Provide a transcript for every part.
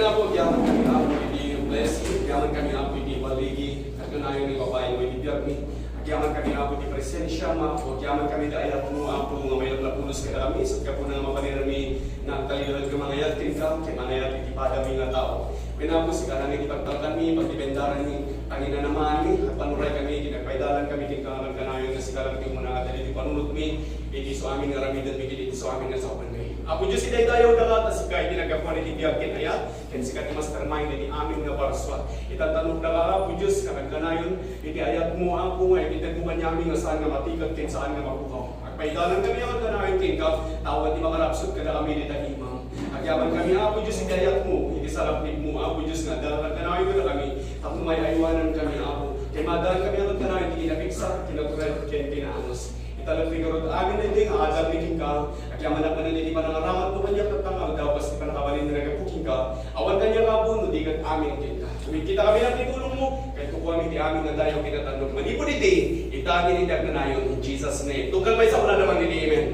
na po, yaman kami ako iti blessing, yaman kami ako iti baligi, at kanayon ni babae mo iti biyagmi. Yaman kami ako iti presensya, o yaman kami dayat mo ako nga may naglapulos ka kami, sa kapo na mapanirami na talilad ka mga yatin ka, kaya mga yat iti padami nga tao. Kaya po si kanang iti pagtartami, pagdibendaran ni tangina naman ni, at panuray kami, kinagpaidalan kami, kinakalang kanayon na si kalang iti muna at iti panunod mi, iti so amin nga ramidan mi, iti so amin nga sa open mi. Apo Diyos iday tayo dagat, at si kay tinagapuan iti biyag kinayat, kaya si kati mastermind iti amin nga paraswa. Itantanong na ka, Apo Diyos, kanayon, iti ayat mo ako nga, iti tagbukan niyamin nga saan nga matigat, kaya saan nga mabukaw. Paidalan kami ang kanayon tingkap, tawad di makarapsot ka na kami nita imam. Agyaman kami, Apo Diyos, idayat mo, hindi salapnip mo, Apo Diyos, nga dalang kanayon ka na kami, tapos may aywanan kami, Apo. Kaya madalan kami ang kanayon, hindi kinapiksa, kinakuret, kaya tinanos. Italang figurot amin na hindi, aadal ni ka, agyaman na hindi pa nangaramat mo kanya katang, dapas di pa nakabalin na nagapuking ka, awan kanya nga po, di kat amin tingka. Kumikita kami ng titulong mo, kahit kukuha kami di amin na tayo kinatanong. Manipod iti, itangin iti agnayon in Jesus' name. Tungkal ba isa ko na naman niti, amen?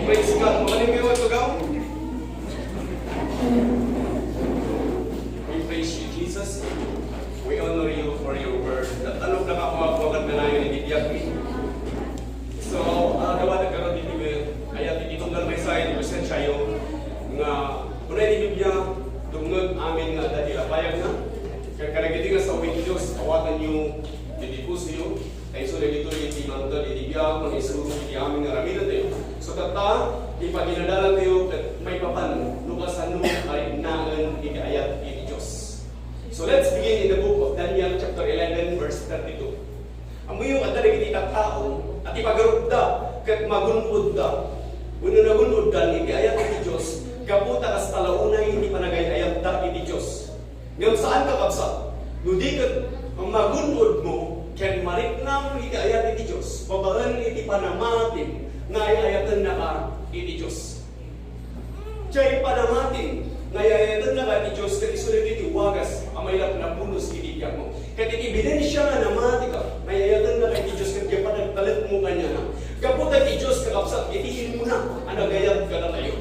Praise God. Magaling kayo at tugaw? We praise you, Jesus. We honor you for your word. Natanong lang ako agad na nayon iti biyag mi. So, gawa na karoon dito kaya titunggal may sa'yo, di presensya yung nga, unay di Biblia, tungod amin nga dahil apayag na. Kaya karagiti nga sa uwing Diyos, awatan yung ditipuso yung, kaya so dito iti mantal, iti biyag, mga isuro, iti amin nga raminan tayo. So tata, ipaginadalan tayo, may papan, lukasan mo ay naan iti ayat iti Diyos. So let's begin in the book of Daniel chapter 11 verse 32. Amo yung adalig iti tao, at ipagarod da, kat magunod da. Uno na gunod da, iti ayat iti Diyos, kaputa kas talaunay, hindi panagay ayat da iti Diyos. Ngayon saan ka kapsat? Nudi kat magunod mo, ken mariknam iti ayat iti Diyos, babaran iti panamatin, nga ayatan na ka iti Diyos. Diyay panamatin, nga ayatan na ka iti Diyos, kat isulit iti wagas, amaylap na punos iti biyag mo. Kat iti ebidensya nga namati ka, nga ayatan na ka iti Diyos, kat panagtalit mo kanya na. Kaputa iti Diyos kakapsat, itiin mo na, anagayat ka na tayo.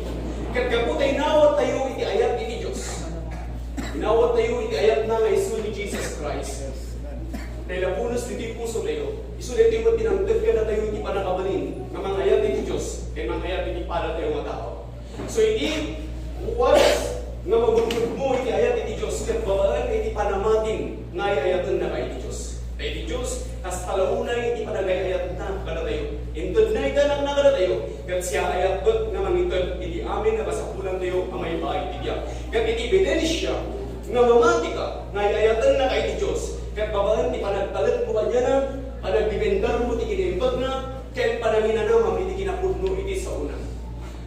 Kat kaputay nawat tayo iti ayat iti Diyos. Inawat tayo iti ayat na nga isu ni Jesus Christ. Dahil punos iti puso tayo, isulit tayo tinangtad ka na tayo iti panakabalin, nga mga ayat iti Diyos, kaya mga ayat iti para tayo mga tao. So iti wagas, nga magunod mo iti ayat iti Diyos, kat babaan iti panamatin, nga ayatan na ka iti Diyos. Kaya iti Diyos, tas talaunay iti panagay ayat na kada tayo. Intod na itanak na kada tayo, kat siya ayat dot nga mangintod, iti amin na kasapulan tayo, ang may bahay iti diya. Kat iti ebidensya, nga mamati ka, nga ayatan na ka iti Diyos, kat babaan iti panagtalit mo kanya na, panagdibendar mo iti kinimpag na, kat panaminanamam iti kinapudno iti sa una.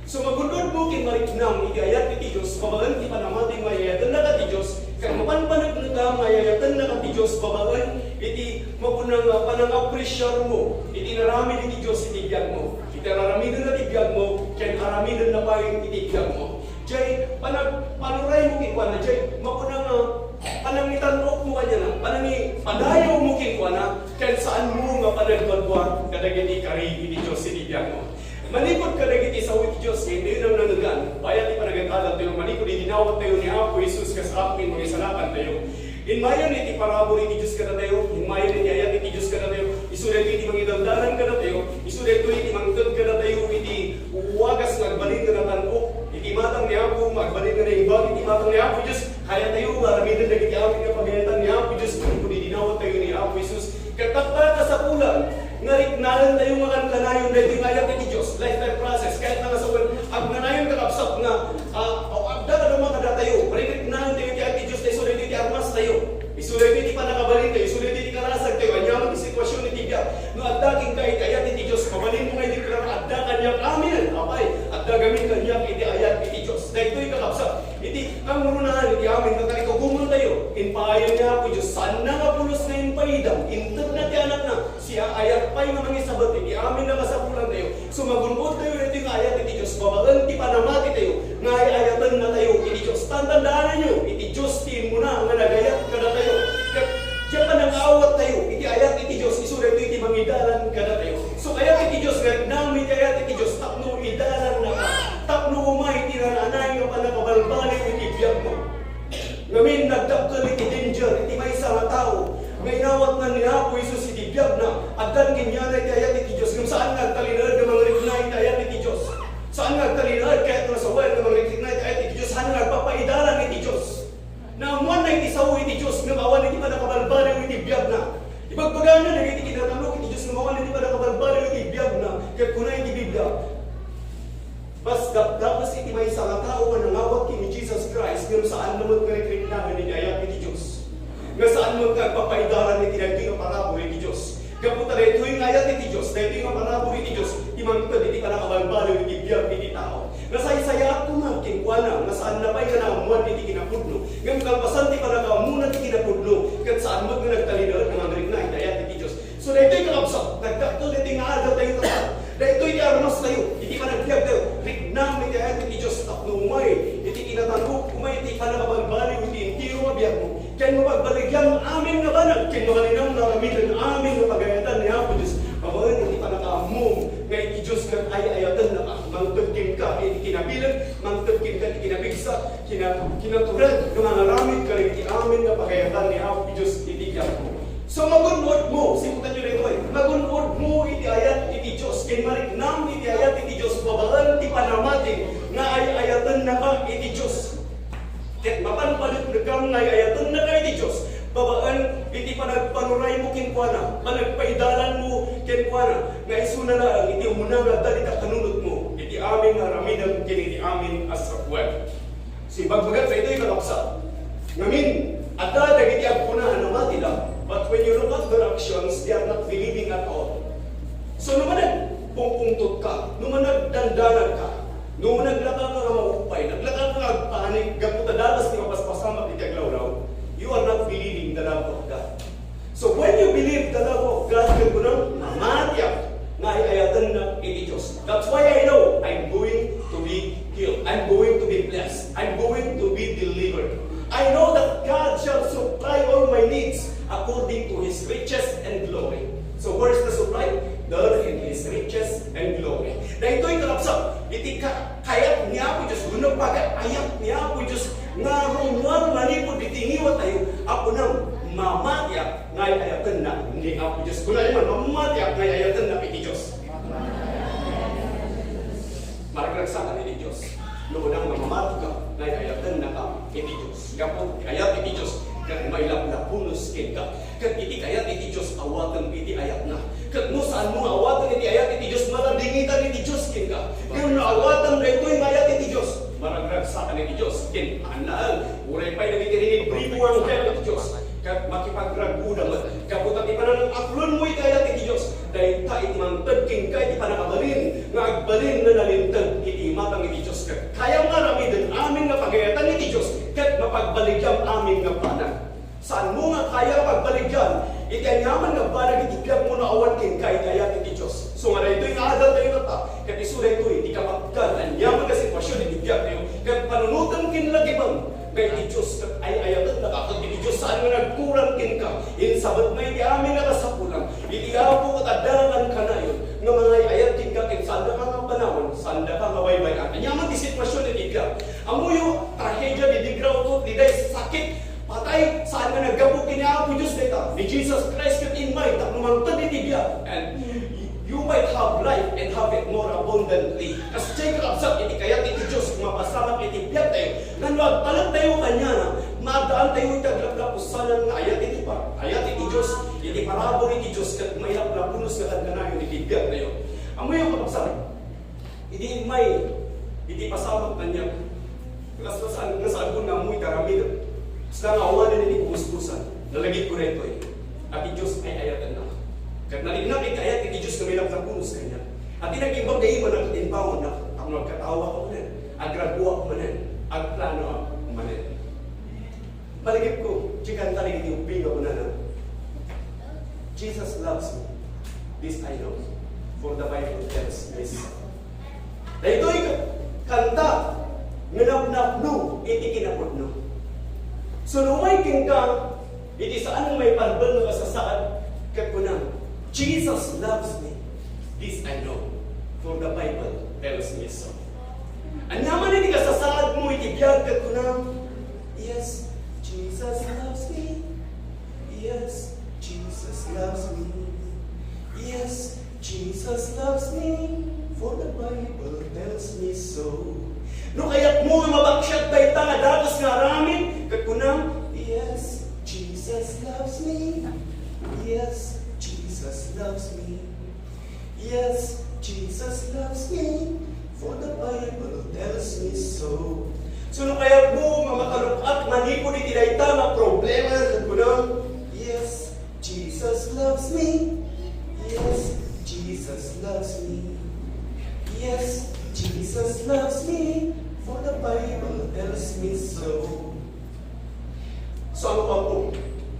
So magundod mo kin mariknam iti ayat iti Diyos, babagan iti panamating mayayatan na ka iti Diyos, kaya mapanpanag na ka mayayatan na ka iti Diyos, babagan iti mapunang panang-apresyar mo, iti naramid iti Diyos iti biyag mo, iti naramidan na iti biyag mo, kaya naramidan na pa iti biyag mo. Diyay, panuray mo kikwa na, Diyay, mapunang panangitanok mo kanya na, padayaw mo kikwa na, kaya saan mo nga panagmadwa, kadagiti kari iti Diyos iti biyag mo. Manikod ka nagiti sa uwit Diyos, hindi nang nangagan. Bayat di panagatalan tayo, manikod itinawat tayo ni Apo Jesus kas akin, mga isalakan tayo. Inmayon iti parabor iti Diyos ka na tayo, inmayon iti ayat iti Diyos ka na tayo, isulit iti mangidaldalan ka na tayo, isulit iti mangtod ka na tayo, iti uwagas magbalin ka na tanok, iti matang ni Apo, magbalin ka na ibang, iti matang ni Apo Diyos, kaya tayo, maramidan na iti amin na pagayatan ni Apo Diyos, manikod itinawat tayo ni Apo Jesus, katakta ka sa pulang, nariknalan tayo mga kanayon na iti ayat iti Diyos, lifetime process, kahit na kasawan, ang nanayon kakapsap na, agda ka naman kada tayo, mariknalan tayo iti ayat iti Diyos, tayo sulit iti armas tayo, isulit iti panakabalin tayo, isulit iti karasag tayo, anyaman iti sitwasyon iti biyak, no addaking ka iti ayat iti Diyos, kabalin mo nga iti karasag, adda kanyak amin, apay, adda gamin kanyak iti ayat iti Diyos, dahil ito'y kakapsap, iti ang murunahan iti amin, kakarikagumon tayo, inpayan niya ako Diyos, saan na nga pulos na inpaidam, intag na ti anak na, siya ayat pa'y nga mga sabat, iti amin na kasapulan tayo, sumagunod tayo na iti ayat iti Diyos, babagan ti panamati tayo, nga ayatan na tayo iti Diyos, tandaan nyo, iti Diyos ti mo na, nga nagayat ka na tayo, diyan pa nang awat tayo, iti ayat iti Diyos, isulat ito iti mangidalan ka na tayo, so ayat iti Diyos, namin ayat iti Diyos, tapno idalan na ka, tapno umay, iti nananay nga panakabalbalik iti biyag mo, Agdan kinyana iti ayat iti Diyos. Ngam saan nga talinod ng mga rikna iti ayat iti Diyos. Saan nga talinod kahit nasawayan ng mga rikna iti ayat iti Diyos. Saan nga papaidaran iti Diyos. Naamuan na iti sawo iti Diyos. Ngam awan iti pa nakabalbaliw iti biyag na. Ibagbagana na iti kinatalok iti Diyos. Ngam awan iti pa nakabalbaliw iti biyag na. Kaya kuna iti Biblia. Bas dapat iti may isang tao nga nangawag kini Jesus Christ. Ngam saan naman nga rikna iti ayat iti Diyos. Nga saan mo kagpapaidaran iti dahil nga parabol iti Diyos. Kaputa dahil ito yung ayat iti Diyos, dahil ito yung parabol iti Diyos, imangtod iti ka nakabalbalo iti biyag iti tao. Nga sa isaya ako nga, kinkwana, nga saan na ba'y ka naamuan iti kinapudno. Nga kalpasan ti pa nakaamunan iti kinapudno, kat saan mo nga nagtalinod ng mga rikna iti ayat iti Diyos. So dahil ito yung kakapsap, nagdaktol iti nga agaw tayo kapal. Dahil ito yung armas tayo, iti ka nagbiag tayo, riknam iti ayat iti Diyos, tapno umay, iti kinatanok, umay iti ka nakabalbalo iti intiro mabiyag mo. Kaya mapagbaligyan amin nga banag, kaya makalinang naramitan amin nga pagayatan ni Apo Diyos. Pabawin, hindi pa nakaamong, nga iti Diyos nga ay-ayatan na ka. Mangtagkin ka, iti kinabilan, mangtagkin ka, iti kinabigsa, kinaturan, nga mga ramit ka, iti amin nga pagayatan ni Apo Diyos, iti kiyako. So magunod mo, simutan nyo rito magunod mo iti ayat iti Diyos, kaya mariknam iti ayat iti Diyos, babaan ti panamating, nga ay-ayatan na ka iti Diyos. Ket mapanpalit nagkam nga ayatan na kay ti Diyos. Babaan iti panagpanuray mo kinkwana, panagpaidalan mo kinkwana, nga isu na lang iti umuna nga dali ka kanunot mo. Iti amin nga raminam kini iti amin as rakwel. Si bagbagat sa ito'y kalaksa. Ngamin, adda dagiti agpunahan na matila. But when you look at their actions, they are not believing at all. So naman pungpungtot ka, naman nagdandanan ka, nung naglaka ka nga maupay, naglaka ka nga panik, gaputa dalas ni mapaspasama iti aglawraw, you are not believing the love of God. So when you believe the love of God, yung kunang mamatyak na ayatan na iti Diyos. That's why I know I'm going to be healed. I'm going to be blessed. I'm going to be delivered. I know that God shall supply all my needs according to His riches and glory. So where is the supply? There in His riches and glory. Na ito'y kalapsap. Iti kayat niya po Diyos. Gunang bagay ayat niya po Diyos. Nga rumwang manipod itingiwa tayo. Ako nang mamatyak ngay ayatan na ni Apo Diyos. Kung naman mamatyak ngay ayatan na iti Diyos. Maragsakan iti Diyos. Noon ang mamamatyak ngay ayatan na ka iti Diyos. Kapag ayat iti Diyos. Kat may lapunos kita. Kat iti kayat iti Diyos awatan iti ayat na. Kat mo saan mo awatan iti ayat iti Diyos, maladingitan iti Diyos kita. Kung naawatan na ito'y ayat iti Diyos, maragragsakan iti Diyos. Kin anal, uray pa'y nagitirinig, bribo ang kaya iti Diyos. Kat makipagragudang at kaputat ipanan ang aklon mo iti ayat iti Diyos. Dahil ta iti mangtagking ka iti panakabalin, nga agbalin na nalintag iti matang iti Diyos. Kat kaya maramidan amin nga pagayatan iti Diyos. Kat mapagbaligyan amin nga panag. Saan mo nga kaya pagbaligyan? Iti anyaman nga panag iti biyak mo na awan kin kay kaya iti Diyos. So nga na ito'y naadal tayo na ta. Kat iso na ito'y iti kapagkan. Anyaman ka sitwasyon iti biyak tayo. Kat panunutan kin lagibang. Kaya iti Diyos kat ay ayatan na kakag iti Diyos saan nga nagkurang kin ka. In sabat na iti amin na kasapulang. Iti apo at adalangan ka na yun. Nga mga ayat kin ka kin sanda ka nga panahon. Sanda ka nga baybayan. Anyaman ti sitwasyon iti biyak. Amuyo trahedya di digraw to. Di day sakit. Patay, saan ka naggabukin niya Apo Diyos dito? Ni Jesus Christ kat in mind, taknumangtad iti biya. And you might have life and have it more abundantly. Kasi chay kalapsat, iti kayat iti Diyos, mapasamat iti biya tayo. Nanwag, palag tayo kanya na, maadaan tayo itaglaplapusanan nga ayat iti pa. Ayat iti Diyos, iti parabor iti Diyos, kat may laplapunos nga kadganayon iti biya tayo. Amoy yung kalapsat, iti may, iti pasamat kanya. Kalaspasan, nasaan ko na amoy karamidan. Sa nga awanan nini kumuskusan, nalagit ko na ito eh. At iti Diyos ay ayatan na. Kat nalignak iti ayat iti Diyos na may nagtapunos kanya. At inagimbang kayo man ang katinpawon na ang nagkatawa ko manan, agragua ko manan, agplano ko manan. Paligid ko, chikan talig iti upiga ko na. Jesus loves me. This I know. For the Bible tells me so. Na ito'y kanta, nganap-napno, iti kinapudno. So lumay king ka, iti saan may parbal na kasasaad, kapunang, Jesus loves me. This I know, for the Bible tells me so. Anyaman iti kasasaad mo, iti biyag kapunang, yes, Jesus loves me. Yes, Jesus loves me. loves me, for the Bible tells me so. No kaya't mo mabaksyat tayo nga datos nga ramin, kakunang, yes, Jesus loves me. Yes, Jesus loves me. Yes, Jesus loves me, for the Bible tells me so. So no kaya mo mamakalukak manipo ni tinayta nga problema kakunang, yes, Jesus loves me. Yes, Jesus loves me. Yes, Jesus loves me, for the Bible tells me so. So ano pa po?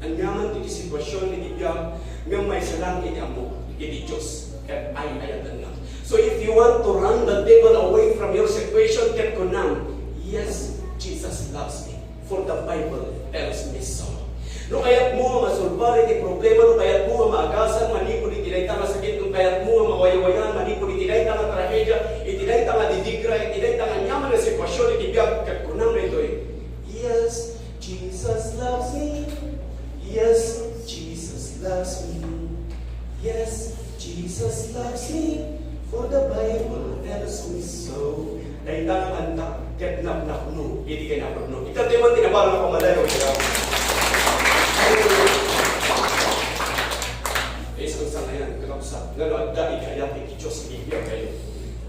Ang yaman iti sitwasyon ni Tibiyang nga may salang iti amo, iti Diyos, kat ay ayatan na. So if you want to run the devil away from your situation, kat kunang, yes, Jesus loves me, for the Bible tells me so. No kaya't mo masulbar iti problema, no kaya't mo maagasan, manipod iti dayta nga sakit, no kaya't mo mawayawayan, manipod iti dayta nga trahedya, iti dayta nga didigra, iti dayta nga nyaman na sitwasyon, iti biyag, kat kunang na ito yes, Jesus loves me. Yes, Jesus loves me. Yes, Jesus loves me, for the Bible tells me so. Dahil nga kanta, ket napnapno, hindi kayo napnapno. Ikaw di man tinabalang ako malayo, ikaw. Isang sangayan, kakapsa, nga adda ikayat iti Diyos, ibigyan kayo.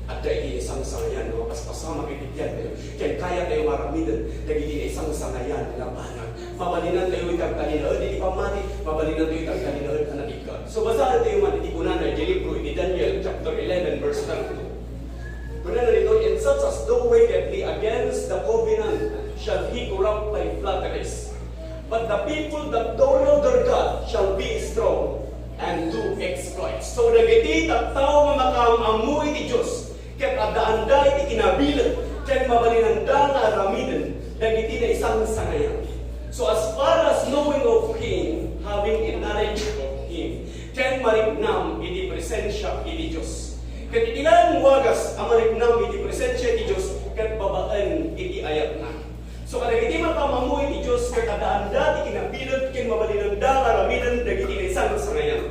Adda iti isang sangayan, mga paspasama kibigyan kayo. Kaya kaya kayo maramidan, nagiging isang sangayan, labanan. Mabalinan tayo itang kalinaan, hindi pamati, mabalinan tayo itang kalinaan, anak God. So basahan tayo man, iti kunan ay libro, iti Daniel chapter 11, verse 32. Kunan na dito, in such as though wickedly against the covenant shall he corrupt by flatteries. But the people that don't know their God shall be strong and do exploits. So nagiti tattao nga makamamu iti Diyos, ket adaanda iti kinabilan, ket mabalinanda nga aramidan, nagiti na isang sangayan. So as far as knowing of Him, having a knowledge of Him, ket marignam iti presensya iti Diyos. Ket itilang wagas ang marignam iti presensya iti Diyos, ket babaan iti ayat na. So kada iti makamamu iti Diyos, ket adaanda iti kinabilan, ket mabalinanda nga aramidan, nagiti na isang sangayan.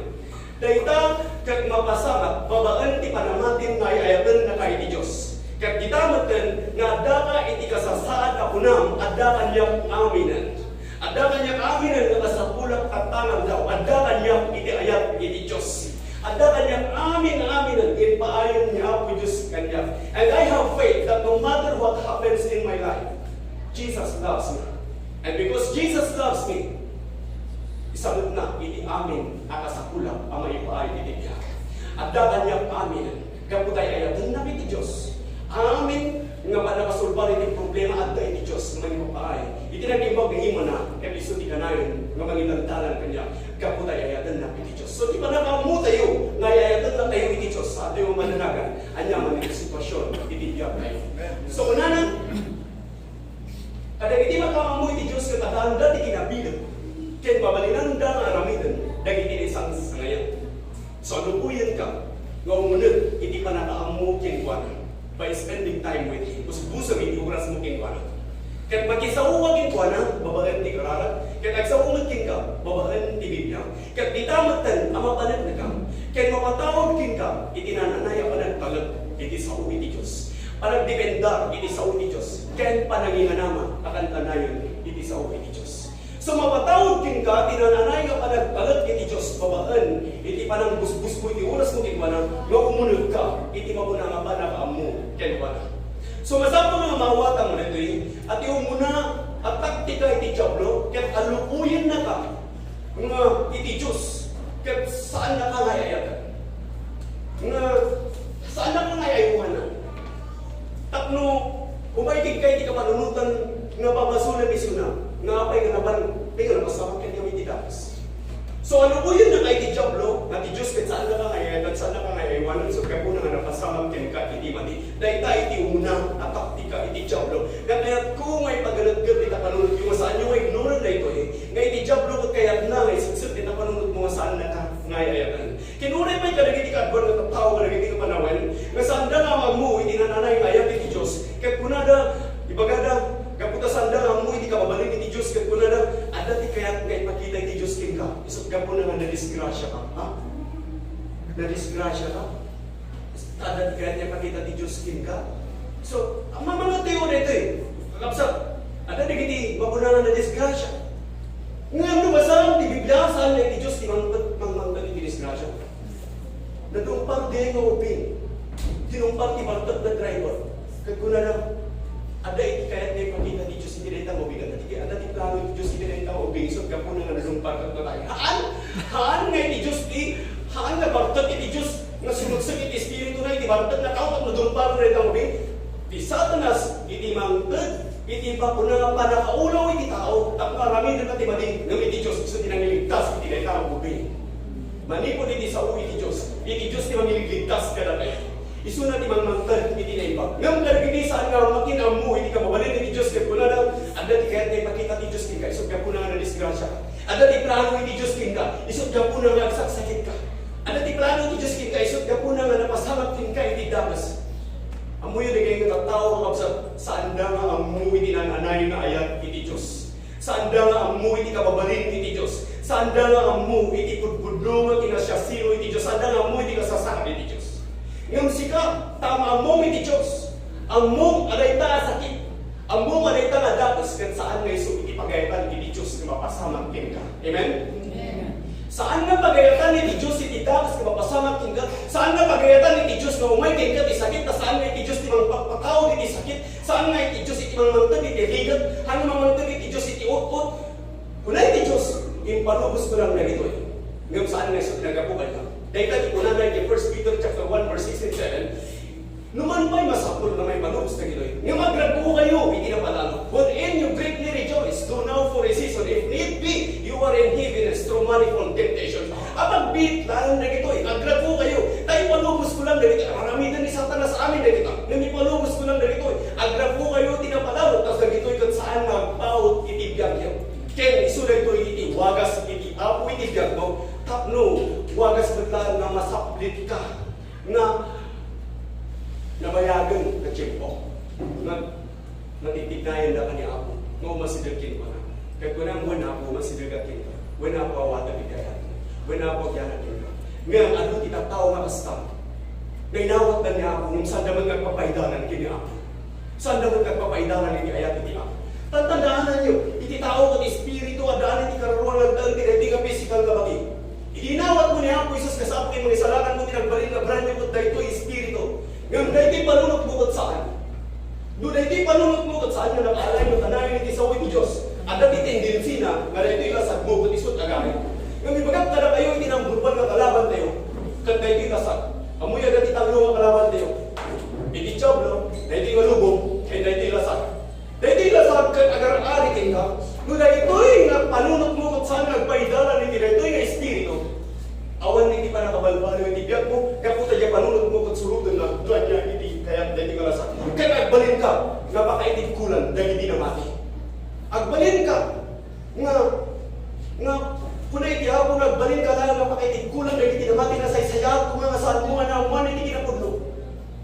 Dayta ket mapasamat, babaan ti panamatin nga ayatan na kay iti Diyos. Ket gitamaten nga adda ka iti kasasaan apunam, adda kanyang aminan. Adda kanyang aminan nga kasapulak at tanang daw, adda kanyang iti ayat iti Diyos. Adda kanyang aminan in paayon niya po Diyos kanya. And I have faith that no matter what happens in my life, Jesus loves me. And because Jesus loves me, isabot na iti amin akasapulak ang maipaay iti niya. Adda kanyang aminan, kaputay ayatan na iti Diyos. Amin nga ba nakasulbar iti problema adda iti Diyos nga maipaay. Iti nag-ibag ng ima na episode kanayon nga manginantalan kanya, kaputay ayatan na iti Diyos. So di ba nakamu tayo nga ayatan na tayo iti Diyos sa ato yung mananagan, anyaman iti sitwasyon iti biyag tayo. So unana, kada iti makamamu iti Diyos nga tatanda ti kinabilan, ken mabalinanda nga aramidan, dagiti na isang sangayan. So alupuyan ka, nga umunod, iti panakaamu ken kuwana, by spending time with Him. Busbusang iti oras mo ken kuwana. Ket makisauwa ken kuwana, babaan ti kararat, ket agsauwa ken ka, babaan ti Biblia. Ket ditamatan ang mapanag na kam, ket mapatawag ken ka, iti nananaya panagtalag, iti sao iti Diyos. Panagdependar, iti sao iti Diyos. Ken pananginganama, akan tanayon, iti sao iti Diyos. So mapatawag kin ka, tinananay nga panagtalag iti Diyos, babaan, iti panang busbus mo, iti oras mo kinwana, nga umunod ka, iti mabuna nga panakaam mo, kinwana. So masapang nga mawatang mo nito at yung muna, at taktika iti Diablo, ket alupuyin na ka, nga iti Diyos, ket saan na ka ngayayatan? Nga, saan na ka ngayayuhanan? Tapno, umaygig ka iti kamanunutan, nga babasunan isuna, nga apay nga naman, tingnan mo sa mga kanyang itidapas. So ano po yun na kay ti Diablo, na ti Diyos ket saan na ka ngayon, saan na ka ngayon, so kaya po na nga napasamang ken ka iti mati, dahil tayo iti una, atakti ka iti Diablo. Kaya kung may pagalaggad ita panunod yung saan yung ignorant na ito nga iti Diablo ket kayat na, ngay sigsig ita panunod mo saan na ka ngayayatan. Kinunay pa kadagiti kadbon nga tawo kadagiti ka panawen, nga saan da nga mamu, iti nananay ayat iti Diyos, ket kunada, ibagada, kaputa sanda nga mo, hindi ka mabalin iti Diyos, ket kunada, ada ti kayat nga ipakita iti Diyos king ka. Isot ka po na nga na-disgrasya ka. Ha? Na-disgrasya ka? Ada di kaya pakita ti Diyos kin ka. So, ang mga teo na ito kakapsat, ada di kiti mapunangan na disgrasya. Ngayon nabasang ti Biblia, saan na ti Diyos ti mangmanggan ti disgrasya. Natumpang di nga upin. Tinumpang ti baltot na driver. Kaguna na, ada iti kaya ti pakita ti Diyos ti renta mo bigan. Ada ti plano ti Diyos ti renta mo bigan. So, kapuna nga nalumpang na tayo. Haan nga ti Diyos ti, haan nga baltot ti Diyos nga sinugsag iti Espiritu na iti baltot na kautak na dumpang na renta mo bigan. Ti Satanas, iti mangtad, iti papunang panakaulaw iti tao, at marami na kati mading ng iti Diyos, gusto tinangiligtas, iti na itaw bubi. Manipod iti sa iti Diyos ti mangiligtas ka na kayo. Isu na ti mangmangtad, iti na iba. Ngam karagini saan nga makinamu, iti kababalin iti Diyos, kaya puna na, anda ti kaya na ipakita ti Diyos kin ka, isot ka puna nga na disgrasya. Anda ti plano iti Diyos kin ka, isot ka puna nga agsakit ka. Anda ti plano iti Diyos kin ka, isot ka puna nga napasamat kin ka, iti damas. Amoy na kayo katao kapsa saan da nga amoy iti nananay nga ayat iti Diyos. Saan da nga amoy iti kababalin iti Diyos. Saan da nga amoy iti pudpudlo nga kinasyasino iti Diyos. Saan da nga amoy iti kasasakit iti Diyos. Ngam sika, tama amoy iti Diyos. Among aday ta sakit. Among aday ta nga datos kan saan nga iso iti pagayatan iti Diyos nga mapasamang ka. Amen? Saan nga pagayatan ni Diyos iti datos nga mapasamak kin ka? Saan nga pagayatan ni Diyos nga umay kin ka ti sakit? Saan nga iti Diyos ti mangpakpakaw iti sakit? Saan nga iti Diyos iti mangmangtag iti higat? Hano mangmangtag iti Diyos iti ut-ut? Kunay iti Diyos, impalubos ko lang na ito eh. Ngayon saan nga iso tinagapubay ka? Dahil kati kuna na iti 1 Peter chapter 1 verse 6 and 7, numan pa'y masapul na may palubos na ito eh. Ngayon maggragpo kayo, iti na palalo. Wherein you greatly rejoice, do now for a season, if need be, you are in heaviness through manifold temptation. Abang bit, lalo na ito eh. Agragpo kayo. Tayo palubos ko lang dito. Maramitan ni Satanas sa amin dito. Ngayon palubos ko lang dito eh. Agragpo kayo, tinapalalo. Tapos dito ikot saan magpaut itibiyag yun. Kaya isulat ito iti wagas iti apo itibiyag mo. Tapno, wagas betlaan na masaplit ka. Nga nabayagan na check po. Natitignayan na ka ni Apo. Nga umasidagkin ko na. Kaya ko na muna ako umasidagakin ka. Wala po awata bigayat. Wala po gyanakin ka. Ngayon, ano titatao nga kasta? Nainawat na niya ako nung saan naman nagpapaidanan kini Apo. Saan naman nagpapaidanan ni ayat iti Apo. Tatandaan na niyo, iti tao kat espiritu adaan iti karuruan nagdal iti nga physical nga bagi. Itinawat mo ni Apo Isus kasapo kay mga isalakan mo tinagbalin na brand new dayto espiritu. Ngayon, dahil panunot bukod saan? No, dahil panunot bukod saan yung nakaalay mo tanayin iti sa uwi Diyos. At dati tendency na, nga dahil ilasag mo, kung isot agahin. Ngayon, ibagat ka na kayo, iti ng grupan nga kalaban tayo. Kat dahil ilasag. Amoy agad italo nga kalaban tayo. Iti tiyablo, dahil nga lubong, kaya dahil ilasag. Dahil ilasag, kat agar-arikin ka. No, dahil ito'y panunot bukod saan nagpaidalan iti, dahil ito'y nga espiritu. Awan hindi pa nakabalbalo yung tibiyag mo, kaya puta niya panunod mo kung suludan na doon niya hindi kaya dahil nga lasak. Kaya agbalin ka, nga pakaitig kulan dahil hindi na mati. Agbalin ka, nga punay di ako nagbalin ka lang nga pakaitig kulan dahil hindi na mati na saysayag kung mga saan mo nga na uman hindi kinapudlo.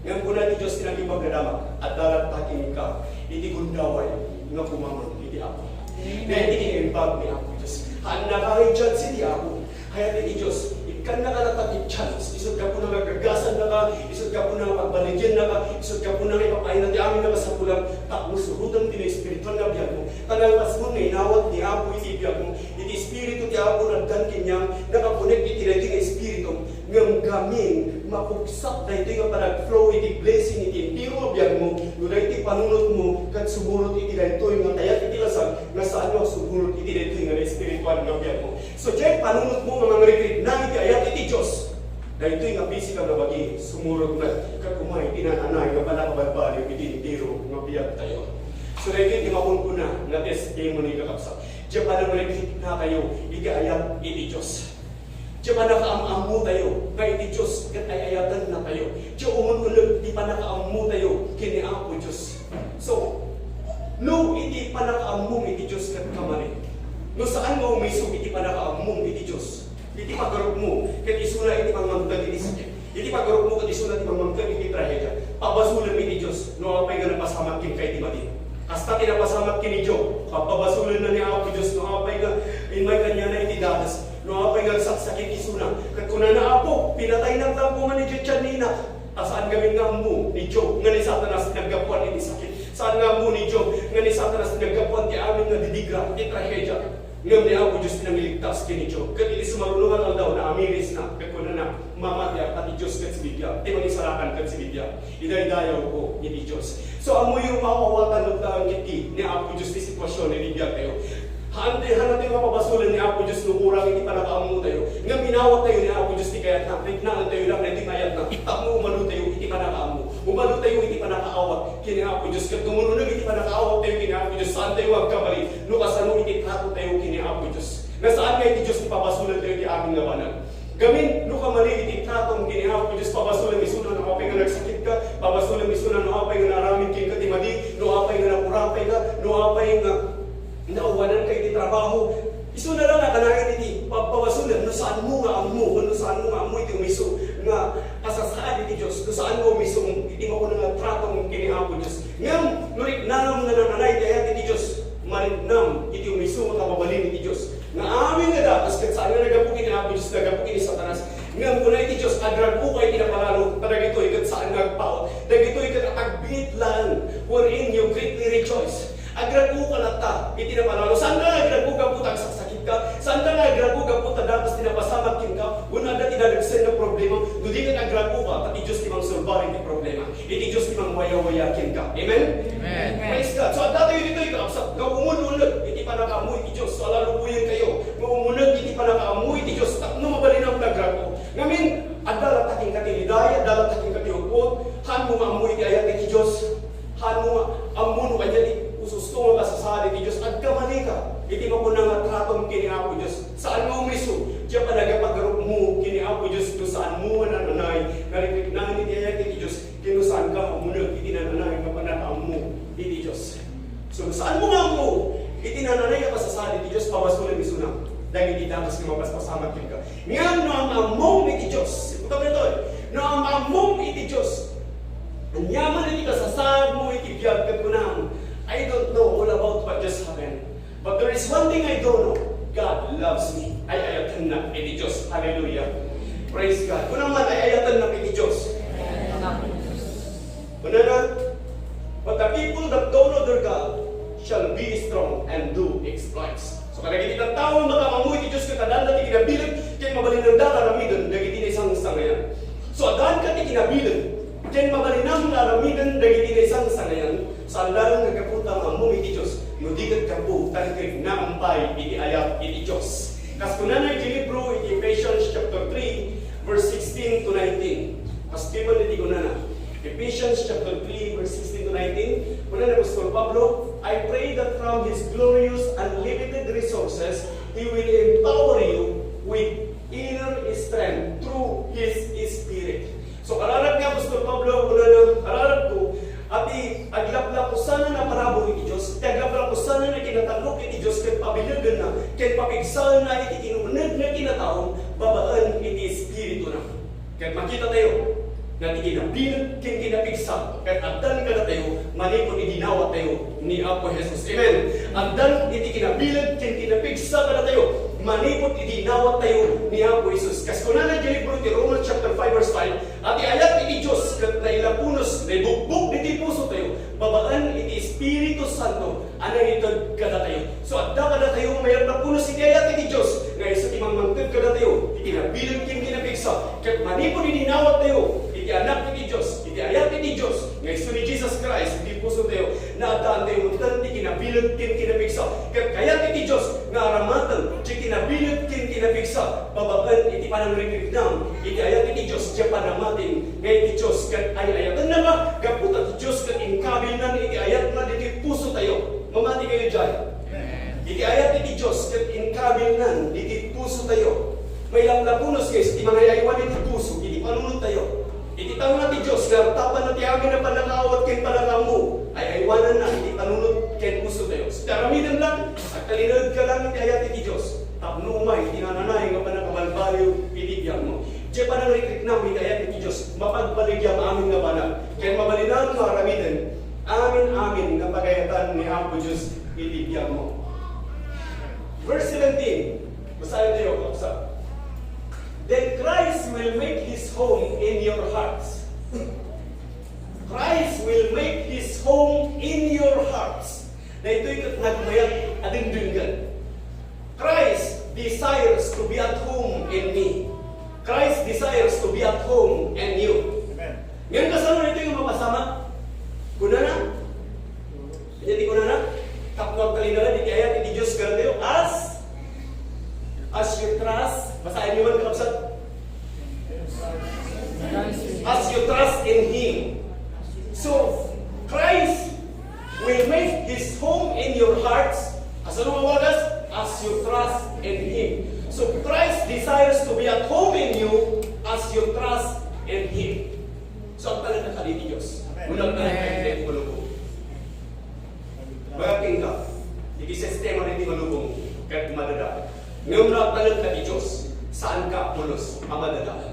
Ngayon po natin Diyos tinaging magdadama at daratakin ka, hindi gundaway nga kumamang hindi ako. Na hindi kinimbag ni ako Diyos. Haan na kahit dyan si di ako. Kaya ni Diyos, ikan na ka natatid chance. Isod ka po na magagasan na ka, isod ka po na magbaligyan na ka, isod ka po na ipapain na di amin na kasapulang, tapos surutan din ang espiritual na biyag mo. Tanalpas mo na inawat ni Apo iti biyag mo, iti espiritu ti Apo nagdan kinyang, nakakonek iti na iti nga espiritu, ngam gamin, mapugsak na ito nga panag-flow iti blessing iti intiro biyag mo, nula iti panunod mo, kat sumurot iti na ito nga tayat iti lasag, nga saan mo sumurot iti na ito nga espiritual na biyag mo. So, dyan, panunod mo nga mga retreat na iti ayat iti Diyos. Na ito'y nga physical na bagi, sumurot na, kakumay, pinananay, nga panakabalbali, iti intiro, nga biyag tayo. So, dahil iti mapun ko na, nga testimony kakapsa. Diyan pa na retreat na kayo, iti ayat iti Diyos. Diyan pa nakaamamu tayo, nga iti Diyos, kat ay ayatan na tayo. Diyan umunulog, di pa nakaamu tayo, kini Apo Diyos. So, no, iti pa nakaamu iti Diyos kat kamari. No saan mo umisog iti panakaamong iti Diyos. Iti paggarog mo, kat isuna iti pangmamtag iti sakit. Iti paggarog mo kat isuna iti pangmamtag iti trahedya. Pabasulan iti Diyos, no apay nga napasamak kin kay timati. Kasta tinapasamak kin ni Job, papabasulan na ni Apo Diyos, no apay nga inmay kanya na iti dadas. No apay nga saksakit isuna. Kat kuna na Apo, pinatay ng tampungan ni Diyos nina. Saan gamin nga mo ni Job, nga ni Satanas naggapuan iti sakit. Saan nga mo ni Job, nga ni Satanas naggapuan ti amin nga didigra, iti trahedya. Ngam ni Apo Diyos tinamiligtas kini Job. Kat iti sumarunungan lang daw na amiris na, kakuna na, mamatya, at Diyos kat si Biblia. Iti mangisarakan kat si Biblia. Iday-dayaw ko iti Diyos. So amoy yung makawawatan ng taong iti ni Apo Diyos ti sitwasyon ni Biblia tayo. Hanapin nga pabasulan ni Apo Diyos nung kurang iti panakaamu tayo. Ngam minawat tayo ni Apo Diyos ti kayat na, nagnaan tayo lang na iti kayat na, itak mo umalo tayo iti panakaamu. Umalo tayo iti panakaawat kini Apo Diyos. Kat tumununag iti panakaawat tayo kini Apo Diyos. Saan tayo magkabali? No kasano iti trato tayo kini Apo Diyos. Nasaan nga iti Diyos ti pabasulan tayo iti aming labanan. Gamin, no kamali iti tratong kini Apo Diyos. Pabasulan misunan no apay nga nagsakit ka. Pabasulan misunan no apay nga naramid kin ka timadi. No apay nga napurapay ka. No apay nga nauwanan kay iti trabaho. Iso na lang nakanayan iti pagpawasulan no saan mo nga amo, no saan mo nga amo iti umiso nga asasaan iti Diyos, no saan mo umiso iti mo nga tratong kini Apo Diyos. Ngam, nurik nanam nga nananay kaya iti Diyos, marinam iti umiso nga kababalin iti Diyos. Nga amin nga dapas, kat saan nga nagapukin ni Apo Diyos, nagapukin ni Satanas. Ngam, kuna iti Diyos, adrag po kayo tinapalalo, padagitoy kat saan nagpaot, dagitoy kat atagbit lang, wherein you greatly rejoice. Agrago ka na ta, itinapalalo. Saan ka agrago ka putang saksakit ka? Saan ka agrago ka puta dapat tinapasamat kin ka? Una na tinadagsan na problema. Dudi ka agrago ka, pati Diyos timang sulbarin ti problema. Iti Diyos timang waya-wayakin ka. Amen? Amen. Praise God. So, dati yun ito, ikakapsat. Gawumununag, iti panakamu, iti Diyos. So, alalupuyin kayo. Gawumunag, iti panakamu, iti Diyos. Takno mabalin ang agrago. Ngamin, adalat aking katilidaya, adalat aking katiupot. Han mo maamu, iti ayat iti Diyos. Han mo amuno kanya ususto nga kasasali ti Diyos at kamali ka. Iti mo na nga tratong kini Apo Diyos. Saan mo umiso? Diya pa nagapagarup mo kini Apo Diyos. Kung saan mo nananay. Narikik na iti ayat iti Diyos. Kino saan ka umunag iti nananay nga panataam mo iti Diyos. So saan mo nga mo? Iti nananay ka kasasali ti Diyos. Pabasulan iso na. Dahil iti damas nga mapaspasamat kin ka. Ngayon no ang among iti Diyos. Ito kami ito. No ang among iti Diyos. Ang yaman iti kasasad mo iti biyag kapunang. I don't know all about what just happened. But there is one thing I don't know. God loves me. Ay ayatan na iti Diyos. Hallelujah. Praise God. Kung naman ay ayatan na iti Diyos. Una na, but the people that don't know their God shall be strong and do exploits. So kadagiti ng tao makamamu iti Diyos katadan na ti kinabilag kaya mabalin ng dalaramidan dagiti na isang sangayan. So adan ka ti kinabilag kaya mabalinang laramidan dagiti na isang sangayan. Sandalang nagkaputang among iti Diyos, nudigat ka po, talagay na ampay iti ayat iti Diyos. Kas kunanay di libro iti Ephesians chapter 3, verse 16 to 19. Kas timan iti kunana. Ephesians chapter 3, verse 16 to 19. Kunana Apostol Pablo, I pray that from His glorious unlimited resources, He will empower you with inner strength through His Spirit. So kararap niya Apostol Pablo, kunana, kararap ko, ati aglaplak ko sana na parabo iti Diyos, aglaplak ko sana na kinatalok iti Diyos, kaya pabilagan na, kaya papigsal na iti kinunag na kinataon, babaan iti Espiritu na. Kaya makita tayo, na iti kinabilag, kaya kinapigsal, kaya adan ka na tayo, manipon idinawat tayo ni Apo Jesus. Amen. Adan iti kinabilag, kaya kinapigsal ka na tayo, manipot idinawat tayo ni Apo Jesus. Kasi kung na libro ti Romans chapter 5 verse 5, at iayat iti Diyos kat na ilapunos, na ibukbuk iti puso tayo, babaan iti Espiritu Santo, anang itag kada tayo. So at da kada tayo, mayroon na punos iti ayat iti Diyos, nga isa timang mangtag kada tayo, iti nabilang kim kinapiksa, kat manipot idinawat tayo, iti anak iti Diyos, iti ayat iti Diyos, nga iso ni Jesus Christ, iti puso tayo, na ataan tayo, mutan iti kinabilang kim kinapiksa, kat kayat iti Diyos, nga aramatan, iti kinabilang kim kinapiksa, babaan iti panangrikiknam, iti ayat iti Diyos, iti panamating, nga iti Diyos, kat ay ayatan na ba, kaputat iti Diyos, kat inkabilan iti ayat na iti puso tayo, mamati kayo dyan. Iti ayat iti Diyos, kat inkabilan iti puso tayo, may lamlapunos guys, iti mga aywan iti puso, iti panunod tayo. Iti tanong natin Diyos, gartapan natin amin na panakawat ken panakamu, ay aywanan na, iti panunod ken puso tayo. So, taramidan lang, at kalinod ka lang iti ayat iti Diyos. Tapno umay, iti nananay, nga panakabalbalyo, iti biyang mo. Diyan pa nang rikrik na, iti ayat iti Diyos, mapagbaligyan amin nga banal. Kaya mabalinan mo aramidan, amin nga pagayatan ni Apo Diyos, iti biyang mo. Verse 17, basahin tayo, kapsa. Then Christ will make His home in your hearts. Christ will make His home in your hearts. Na ito'y nagmayat adindungan. Christ desires to be at home in me. Christ desires to be at home in you. Amen. Ngayon kasama na ito yung mapasama. Kuna na? Jadi kuna na? Takwag kalinalan, iti ayat, iti Diyos garanteo. As you trust, basahin niyo man kakapsat. As you trust in Him. So, Christ will make His home in your hearts. As ano mawagas? As you trust in Him. So, Christ desires to be at home in you as you trust in Him. So, ang talaga ka dito Diyos. Unang talaga ka dito malubong. Magaking ka. Hindi sistema na hindi malubong kahit madadaan. Ngayon na talaga ka di Diyos. Saan ka pulos ang madadaan?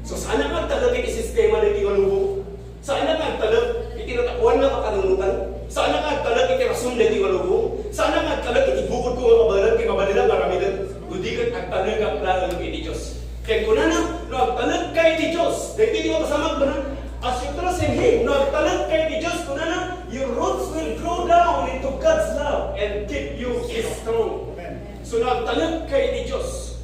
So, saan ang talaga yung sistema na hindi malubong? Saan ang talaga itinatakuan na makanunutan? Saan ang talaga itirasun na hindi malubong? Saan ang talaga itibukod ko ang kabalan kay mabalilang maramidan? Kudigat ang talaga ang plano ng iti Diyos. Kaya kung na, no ang talaga kay iti Diyos, dahil hindi mo kasamag ba na? As you trust in Him, no ang talaga kay iti Diyos, kung na, your roots will grow down into God's love and keep you strong. So no ang talaga kay iti Diyos,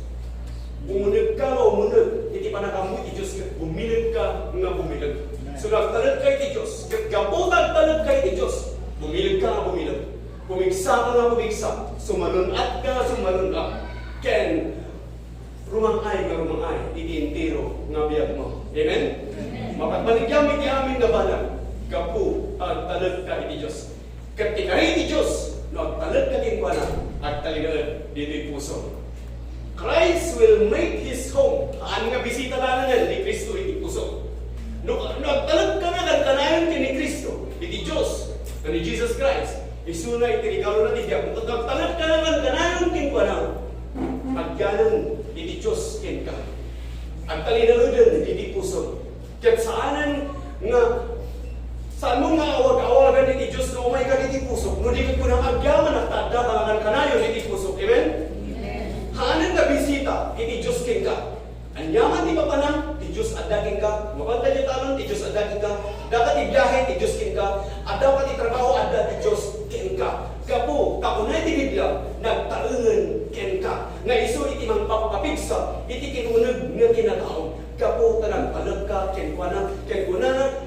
umunag ka o umunag, iti panakamu iti Diyos, bumilag ka nga bumilag. So nagtalag kay ti Diyos, gabutan talag kay ti Diyos, bumilag ka nga bumilag. Pumigsa ka nga pumigsa, sumalunat ka, sumalunat. Ken, rumangay nga rumangay, iti intiro nga biyag mo. Amen? Mapagbaligyan iti amin na balang, gapu ang talag ka iti Diyos. Katika iti Diyos, no agtalag ka din kwa na, agtaligaan dito puso. Christ will make His home. Aan nga bisita na nga ni Kristo iti puso. Nagtalag ka na kanayon ni Kristo, iti Diyos, ni Jesus Christ. Isuna iti regalo na ti Diyan. Nagtalag ka na kanayon kin kwa na, agyanan iti Diyos kin ka. Ang talinaludan iti puso. Kaya't saan mo nga awag-awagan iti Diyos na umay ka iti puso, no di ko nang agyaman at tadda kanayon iti puso. Amen? Haanan nga bisita, iti Diyos king ka. Anyaman di papanang, ti Diyos adaking ka. Mapanta di talon, ti Diyos adaking ka. Dapat ti biyahe, ti Diyos king ka. Adaw ka ti trabaho, ada ti Diyos king ka. Kapo, takunay ti Biblia, nagtaungan king ka. Nga iso iti mang papapigsa, iti kinunag nga kinatao. Kapo, tanang palag ka, kenkwana,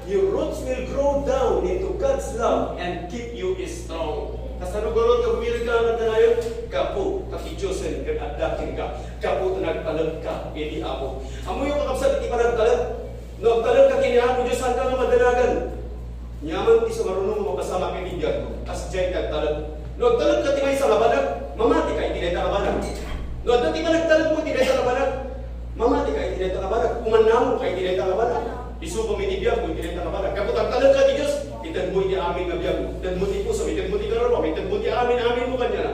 your roots will grow down into God's love and keep you strong. Kasano gulot ka bumilig ka ng tanayon? Kapo, kakidiyosan, kagadakin ka. Kapo, nagtalag ka, iti ako. Amo yung kakapsat, iti panagtalag. No, talag ka kinihapo, Diyos, saan ka nga madanagan? Nyaman, ti sa marunong mo makasama kay Biblia ko. As dyan kagtalag. No, talag ka timay sa labanag, mamati ka, iti na labanag. No, dati ka nagtalag mo, iti na labanag. Mamati ka, iti na labanag. Umanamo ka, iti na labanag. Isubo mo iti biyag mo, iti na labanag. Kapot ang talag ka, ti Diyos, itag mo iti amin nga biyag mo. Itag mo iti puso, itag mo iti kararwa, itag mo iti amin mo kanya na.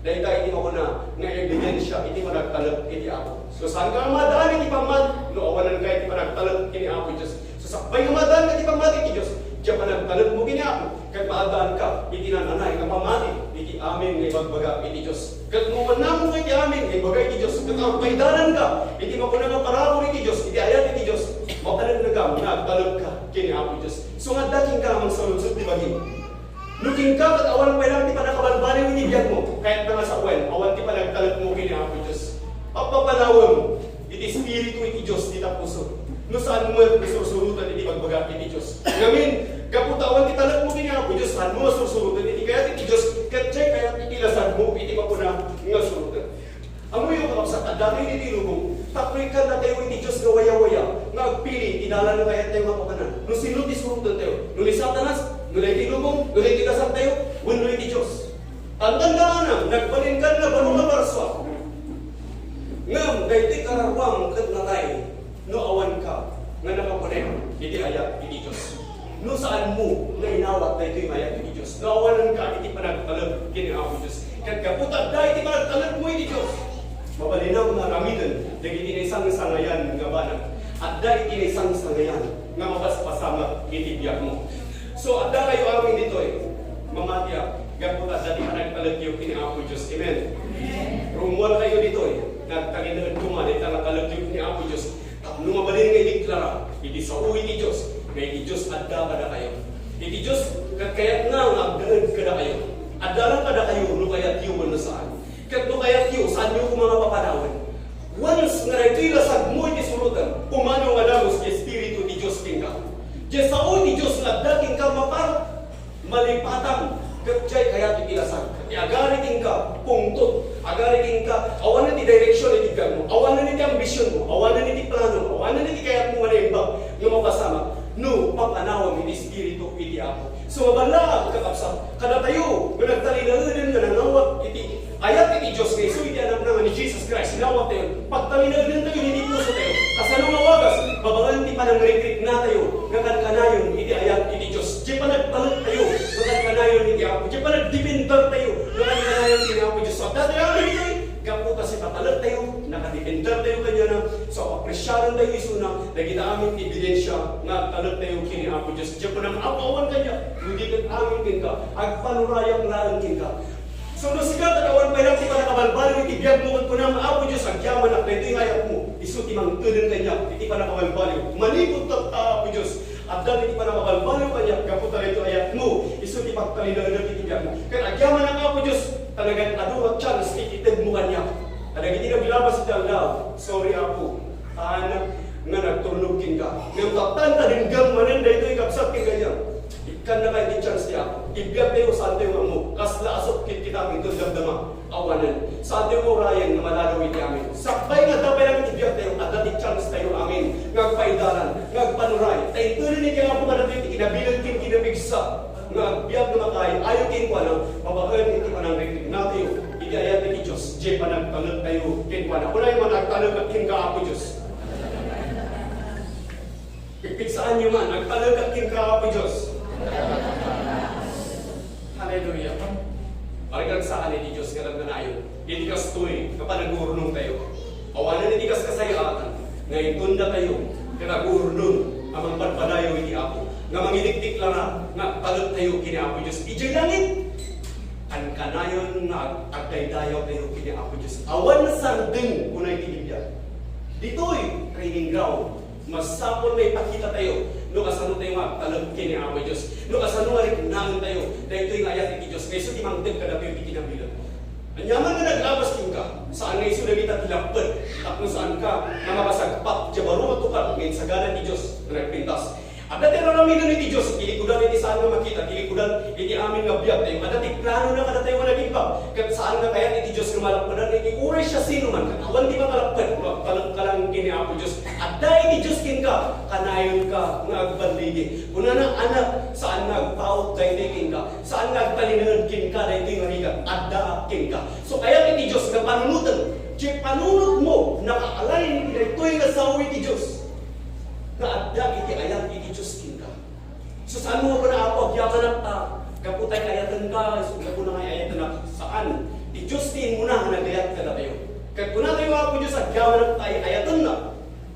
Dahil tayo iti mo na nga ebidensya, iti managtalag, iti ako. So saan ka madaan, iti pamad? No, awanan ka, iti panagtalag, iti ako, Diyos. So sakbay nga madaan, iti pamad, iti Diyos. Diyan panagtalag mo, iti ako. Kahit madaan ka, iti nananay, nga pamati, iti amin, nga ibagbaga, iti Diyos. Kahit muman mo iti amin, nga ibaga, iti Diyos. Kahit paidanan ka, iti mapunan nga parabol, iti Diyos. Iti ayat, iti Diyos. Makanan na ka, nagtalag ka, kini ako, Diyos. So nga dating ka, mang saludsod, di bagin. Looking ka, at awan pa lang, di pa nakabalbali, winibiyag mo. Kahit na nga sa uwan, awan di pa nagtalag mo, kini ako, Diyos. Papapanawang, iti spiritu, iti Diyos, iti tapuso. No saan mo surusurutan, iti pagbaga, iti Diyos. Ngamin, kaputawan, iti talag mo, kini ako, Diyos, saan mo surusurutan, iti kaya, iti Diyos, kaya iti lasan mo, iti mapuna, nga surutan. Amo yung kakapsat, at dati iti lubong, tapoy ka na tayo, iti Diyos, gawaya-waya, nga agpili, tinala na kaya tayo mapakanan. No sinuti surutan tayo, no ni Satanas, nulay ti lubong, nulay ti kasap tayo, nulay ti Diyos. Ang tandaan na, nagpalinkan na baro na barswa. Ngam, dahil ti kararwang kat na tayo, no awan ka, nga nakapunin, iti ayat, iti Diyos. No saan mo, na inawat tayo iti ayat, iti Diyos. No awanan ka, iti panagtalag, kini ako, Diyos. Kat kaputat dahil iti panagtalag mo, iti Diyos. Mabalinaw na ramidan, dahil iti na isang sangayan nga banag. At dahil iti na isang sangayan, nga mabaspasama, iti biyak mo. So, at da kayo amin dito mamatya, gaputa dati ka nagtalagyo kini ako Diyos. Amen? Rumuwala kayo dito nagtaginaan kumalit ang natalagyo kini ako Diyos. Lumabalin nga idiklara, iti sa uwi ni Diyos, May iti Diyos adda kada kayo. Iti Diyos kaya nga agdaad kada kayo. Adda lang kada kayo no kaya tiyo na saan. Kat no kaya tiyo saan niyo kung mga papanawan. Once nga ito'y lasag mo iti sulutan, umano nga damos ti Espiritu ti Diyos king ka. Diyan sa o ti Diyos nga daking ka maparot, malipatang, katjay kaya ti ilasag. Agariting ka, pungtot, agariting ka, awan na ti direksyon iti mo, awan na ti ambisyon mo, awan na ti plano mo, awan na ti kaya mo manimbang nga mapasama, no, papanawang iti Espiritu iti ako. So mabalag kakapsat, kada tayo, nga nagtalinaanan nga nangawat iti ayat iti Diyos nga iso iti anak naman ni Jesus Christ, sinawat tayo, pagtalinaanan tayo, hindi puso tayo, kasano nga wagas, babangan ti panang-retreat na tayo, nga kankanayon iti ayat iti Diyos, di pa nagpalit tayo, nga kankanayon iti ako, di pa nagdipindar tayo, nga kankanayon iti ako Diyos. So dati ang ito kapo kasi patalat tayo, nakadipindar tayo kanya na, so apresyaran tayo iso na, nagita aming ebidensya, nga talat tayo kini ako Diyos. Diyan po nang apawan kanya, hindi ka aming kin ka, agpanurayang larang kin ka. So no siya katawan pa lang, di pa nakabalbalo, itibiyag mo ko na maapo Diyos, agyaman na, ito yung ayat mo, iso timang tunan kanya, hindi pa nakabalbalo, manipot at ako Diyos. At dahil hindi pa nakabalbalo kanya, kaputa ito ayat mo, iso tipagtalinaw na itibiyag mo. Kaya agyaman na ako Diyos, talagang aduwag chance, ititib mo kanya. Talagang hindi na bilabas ito daw, sorry ako, anak nga nagturnog kin ka. Ngayon kaptanta din gang mananda ito ikapsat kin kanya. Ikan na kayo chance niya ako. Ibiyag tayo sa ating mo, kasla asok kita amin itong damdama, awanan. Sa ating mo rayan na malalawin niya amin. Sakbay nga tapay lang ibiyag tayo, at dati chance tayo amin. Ngagpaidaran, ngagpanuray. Tayo tuloy niya nga po ka natin, ikinabilang kin kinabigsa. Ngagbiag na makay, ayaw kin ko lang, mabahan iti pa ng rekling natin. Iti ayat iti Diyos, di pa nagtalag tayo kin ko lang. Wala yung managtalag at kin ka ako Diyos. Pigsaan niyo man, nagtalag at kin ka ako Diyos. Hallelujah. Parigang saan ni Diyos nga nagdanayon. Hindi kas tuloy, kapag nag-uurnong tayo. Awanan hindi kas kasayatan. Ngayon tunda tayo, kanag-uurnong, amang padpadayo hindi ako. Nga mangitiktik lang nga talot tayo kini ako Diyos. Ijay langit. Ang kanayon nga agdaydayaw tayo kini ako Diyos. Awan na sandeng kunay tinibyan. Dito'y training ground. Masapon may pakita tayo. No kasano tayo nga talot kini ako Diyos. No kasano nga rin tayo. Dahil ito'y nga ayat iti Diyos. Kaysa di mangtag ka na tayo iti kinabilan. Anyaman na naglabas kin ka. Saan nga iso na kita tilapad. At kung saan ka na makasagpat. Diyabaru matukar. Ngayon sagana ni Diyos na nagpintas. At dati raramigan iti Diyos, kilikudan iti saan nga makita, kilikudan iti amin nga biyag tayo. At dati plano na kada tayo nga naging pa. Kat saan nga kaya iti Diyos nga malakpadan, iti uray siya sino man. Katawan di ba malakpad, magpalag ka lang kini ako Diyos. At dahil iti Diyos kin ka, kanayon ka nga agbanligi. Kuna na anak, saan nga agpaot dahil kin ka, saan nga agpalinaan kin ka, dahil ito yung harigan, adda kin ka. So kaya iti Diyos nga panunutan, di panunut mo, nakaalay, ito yung nasawi iti Diyos. Kaadda iti ayat iti Diyos kin ka. So saan mo ba na ako? Yaman na kaputay kayatan ka. So gapo na nga ayatan na saan? Di Diyos din muna nga nagayat ka na tayo. Kat kuna tayo ako Diyos at yaman na tayo ayatan na.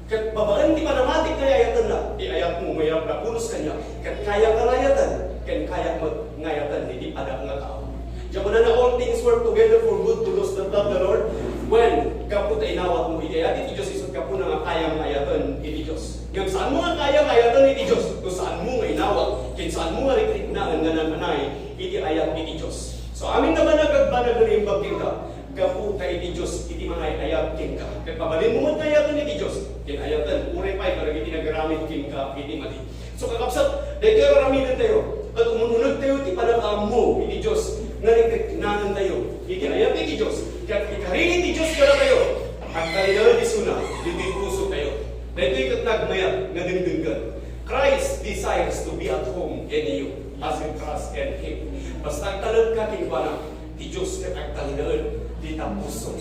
Kat babakan di pa namatik na ayatan na. Di ayat mo mayroon na pulos kanya. Kat kaya ka ngayatan. Kat kaya ngayatan. Hindi pada nga tao. Diyan na all things work together for good to those that love the Lord. When kaput ay nawat mo iti ayat iti Diyos isot kapo na nga kaya ngayatan iti Diyos. Ngayon, saan mo nga kaya ngayatan iti Diyos? Kung saan mo nga inawat, kung saan mo nga retreat na nga nananay, iti ayat iti Diyos. So, amin naman nagagbanag na rin bagking ka, kaputa iti Diyos, iti mga ayat king ka. Kaya pabalin mo nga ayatan iti Diyos, kinayatan, uray pa'y karag iti nagaramit king ka, iti mali. So, kakapsat, dahil kayo ramidan tayo, at umununod tayo, iti panakam mo, iti Diyos, nga retreat na tayo, iti ayat iti Diyos, kaya ikarin iti Diyos ka na tayo, at kailangan isuna, iti puso tayo. Dahil ito'y nagmayat na dinidunggan. Christ desires to be at home in you as you trust in Him. Basta agtalag ka kinwana, di Diyos ka agtalinaan, di tapuso.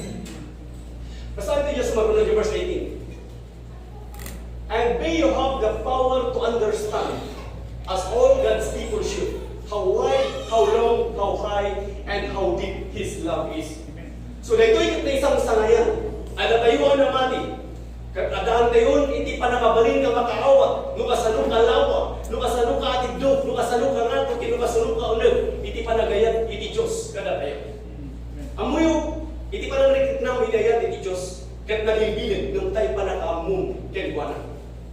Basta ito Diyos marunong yung verse 18. And may you have the power to understand, as all God's people should, how wide, how long, how high, and how deep His love is. So dahil ito'y isang sanayan, alatayuan na mati, kadaan tayo, hindi pa nakabalin ka makaawat. Nukasano ka lawa, nukasano ka atigdog, nukasano ka rato, kinukasano ka ulag. Hindi pa nagayat, iti Diyos, kada tayo. Amuyo, hindi pa nang rekit na minayat, iti Diyos. Kahit nagilbilin, nung tayo pa nakaamum, kenwana.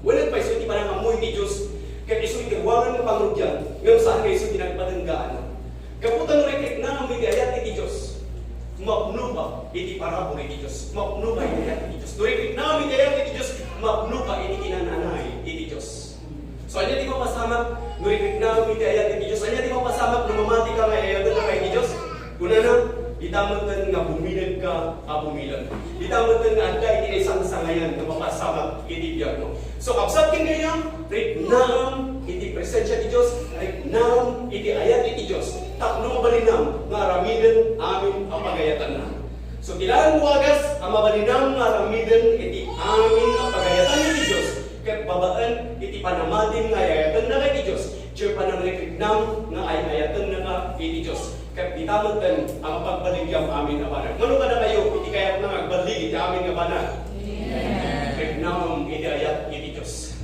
Walang pa iso, hindi pa nang amuy, iti Diyos. Kaya iso itiwanan ng pangrugyan, ngayon saan kayo iso tinagpadanggaan. Kaputan mo rin na ang ayat iti Diyos. Mapno ba, iti parabol iti Diyos. Mapno ba, iti ayat iti Diyos. Nurik na ang ayat iti Diyos. Mapno ba, iti kinananay iti Diyos. So, anya di mapasamak, nurik na ang ayat iti Diyos. Anya di mapasamak, namamati ka nga ayat na iti Diyos. Kuna na, itamatan nga bumilag ka, bumilag. Itamatan nga anda iti isang sangayan na mapasamak iti biyag mo. So, kapsat kin ngayon, rik naam iti presensya ti Diyos, rik naam iti ayat iti Diyos. Takno mabalinam nga aramidan amin ang pagayatan na. So, kailangan mo agas ang mabalinam nga aramidan iti amin ang pagayatan iti Diyos. Kaya babaan iti panamatin nga ayatan na iti Diyos. Diyo panamrikrignam nga ayatan na nga iti Diyos. Kaya itamatan ang pagbaligyam amin na banag. Ngano ka na kayo, iti kaya na magbalig iti amin nga banag. Rignam iti ayat iti Diyos.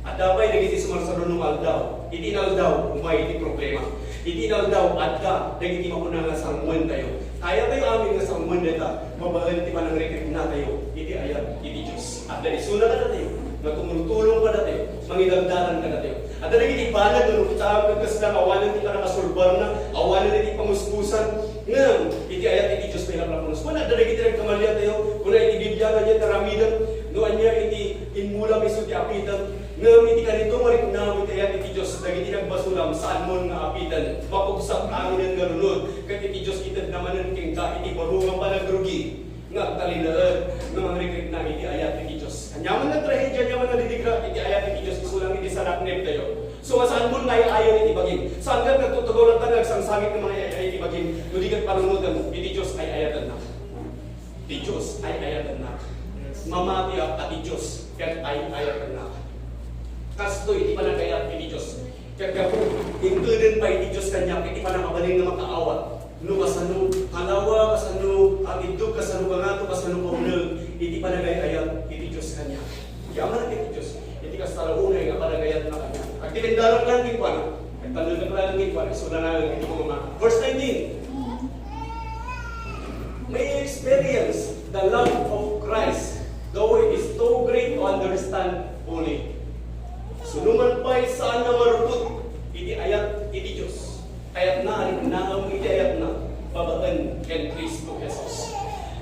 At dapat nagiti sumarsadunong aldaw. Iti naldaw, umay iti problema. Iti naldaw, at ka, nagiti makuna nga sangwan tayo. Kaya tayo amin nga sangwan neta, mabahal iti panangrikrig na tayo. Iti ayat iti Diyos. At narisuna ka na tayo. Nagtumulong ka na tayo. Mangidagdaran ka na tayo. At nagiti banag, nung kita magkasda, awanan ti ka nakasulbar na, awanan iti pangustusan. Ngam, iti ayat iti Diyos may naklapunus. Kung nagiti nagkamalya tayo, kung iti Biblia ka niya taramidan, noan niya iti inmula miso ti apitan, ngam iti kanito marik na iti ayat iti Diyos, nagiti nagbasulam, saan mo nga apitan, mapugsak amin ang garunod, kat iti Diyos itad naman ang tingka, iti marungang panagrugi, nga talinaan, nga mga rikrik na iti ayat iti Diyos. Anyaman ng trahedya, anyaman ng lidigra, iti ayat iti Diyos, isulang iti sanaknip tayo. So, saan mo nga ayaw iti bagin? Saan ka nagtutugaw lang tayo, nagsangsamit ng mga ayaw iti bagin, nudigat panunudan, iti Diyos ay ayatan na. Iti Diyos ay ayatan na. Mamati at iti Diyos, kat ay ayatan na. Kasto, iti panagayat iti Diyos. Kat intunin pa iti Diyos kanya, iti panakabaling na makaawat. No kasano, halawa, kasano, agidog, kasano bangato, kasano paunag, iti panagayat iti Diyos kanya. Yaman ang iti Diyos. Iti kasalaunay nga panagayat na kanya. At tindaran lang din pa na. At tanong lang din pa na. So na lang iti mga verse 19. May experience the love of Christ, though it is so great to understand fully. Sunuman pa'y saan na marupot, iti ayat iti Diyos. Hayat na arik naam iti ayat na, babaan ken Kristo Jesus.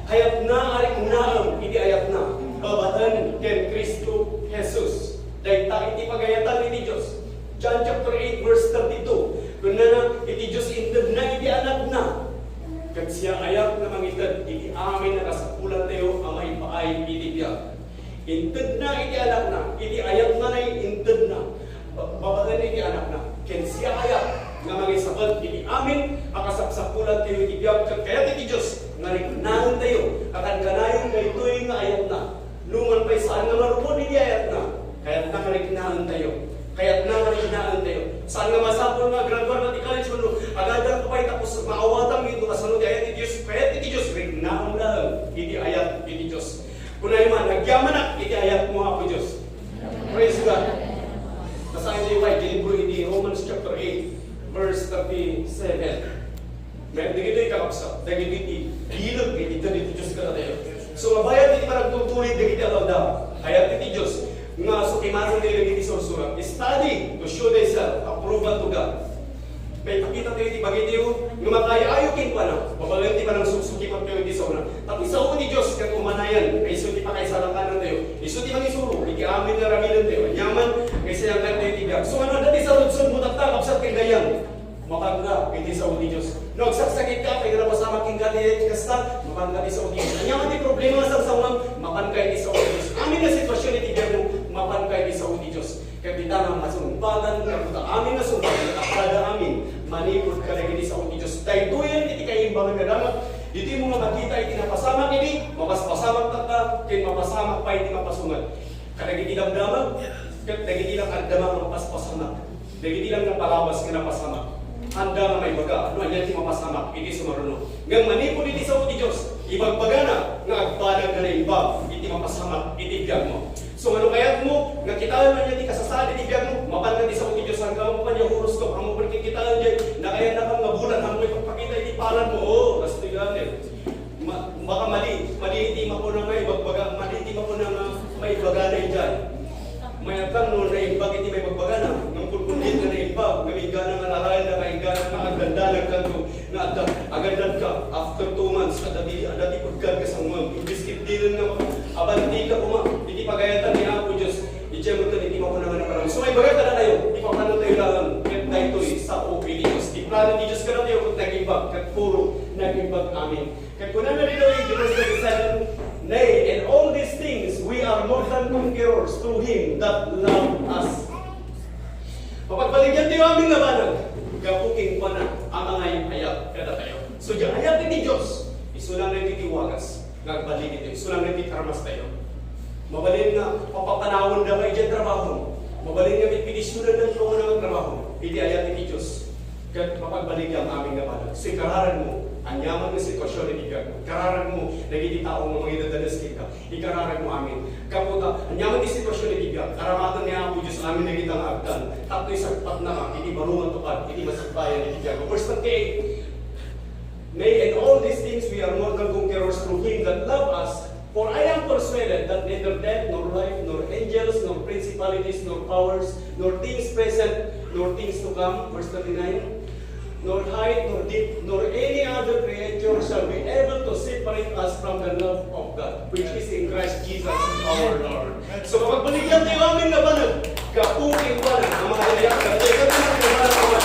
Hayat na arik naam iti ayat na, babaan ken Kristo Jesus. Dahil ta iti pagayatan iti Diyos. John chapter 8 verse 32. Kung na iti Diyos intad na iti anak na. Kag siya ayat na mangitad, iti amin na kasapulan tayo ang maipaay iti biyag. Intad na iti anak na, iti ayat na na intad na. Babaan iti anak na. Ken siya ayat nga mangisabal iti amin akasapsapulan tayo iti biyag. Kaya iti Diyos, nga riknahan tayo, akan kanayon na ito'y nga ayat na. Luman pa'y saan nga marupon iti ayat na. Kaya't na kariknahan tayo. Kaya't na kariknahan tayo. Saan nga masapon nga graduar na ti college mo, agadar ko pa'y tapos maawatang ito kasunod ayat iti Diyos. Kaya't iti Diyos, riknahan lang iti ayat iti Diyos. Kunay man, nagyaman na iti ayat mo ako Diyos. Praise God. Basahin tayo kay Ginibro iti Romans chapter 8, verse 37. May digito'y kakapsa, digito'y bilag iti Diyos ka na tayo. So mabayad iti paragtutuloy digito'y alawdaw. Ayat iti Diyos. Nga sukimasan tayo iti sursurat. Study to show thyself approval to God. May pakita tayo iti bagitiyo, nga makayayokin pa na, babalang ti pa ng susukimat tayo iti sa una. Tapi sa uni Diyos, kat umanayan, ay isuti pa kay salakanan tayo. Isuti pang isuro, iti amin na raminan tayo. Yaman, kay sayangkan tayo iti biyag. So ano, dati sa lutsod mo taktak, kapsat kay gayang. Makagla, iti sa uni Diyos. Nagsaksakit ka, kay napasama king gati kasta, makan ka iti sa uni Diyos. Anyaman ti problema sa sawang, makan ka iti sa uni Diyos. Amin na sitwasyon iti biyag mo, makan ka iti sa uni Diyos. Kapita nga masumbagan, kaputa amin na sumbagan, akada amin, manikot ka rin iti sa uni Diyos. Dahil doon iti kaimbangan nga damat, iti mo nga makita iti napasamak iti, mapaspasamak ka, kaya mapasamak pa iti mapasungat. Kanagiti damdaman, nagiti lang agdamang mapaspasamak. Nagiti lang ng palabas nga napasamak. Handa nga may baga, ano yan iti mapasamak, iti sumaruno. Ngang manipod iti sa uni Diyos, ibagbaga na, nga agbanag ka na imbag, iti mapasamak, iti biyag mo. So ano kayat mo, nga kitaan man yan di kasasali di biyag mo, mapangan di sa uni Diyos, hanggang mo pa niya huros ko, ang mo kikitaan dyan, na kaya na kang mabulan, hanggang mo ipagpakita iti palan mo, kasi ganit. Baka mali iti mapo na may bagbaga, mali iti mapo na may baganay dyan. may atang no naimbag iti may pagbagana, ng pulpundit na naimbag, namigana nga nalayan na kaigana na aganda nagkanto, na agandad ka, after 2 months, adati pagkad ka sa mga, ibiskit din nga, abanti ka kuma, iti pagayatan ni Apo Diyos, iti mo ito, iti mo ko naman ang parang. So may bagata na tayo, iti pa paano tayo lang, ket na ito'y sa OP ni Diyos. Di plano ni Diyos ka na tayo, kung nagimbag, kat puro nagimbag amin. Kat kung na nalito yung Diyos na nay, and all these things, we are more than conquerors through Him that loved us. Mapagbaligyan tayo aming labanan, gapuking pa na ang mga ayat kada tayo. So, yung ayat ni Diyos, isulang na titiwagas, nagbaligid tayo, isulang na titarmas tayo. Mabalin nga, papapanawon na kayo dyan trabaho. Mabalin nga, pipilisunan ng mga ng trabaho. Hindi ayat ni Diyos. Kaya mapagbaligyan ang aming labanan. So, ikararan mo, anyaman ng sitwasyon na ibigay mo. Ikararan mo, nagiti taong mga idadalas kita. Ikararan mo amin. Kaputa, anyaman ng sitwasyon na ibigay. Karamatan niya ako Diyos, amin nagiti ang agdan. Tato'y sagpat na ka, hindi marungan tupad, hindi masagbayan ibigay mo. Verse 28, nay, in all these things we are more than conquerors through Him that love us. For I am persuaded that neither death, nor life, nor angels, nor principalities, nor powers, nor things present, nor things to come, verse 39, nor height, nor depth, nor any other creature shall be able to separate us from the love of God, which is in Christ Jesus our Lord. So kapag baligyan tayo aming labanan, kapuking wala ang mga layak na tayo ka naman labanan ang mga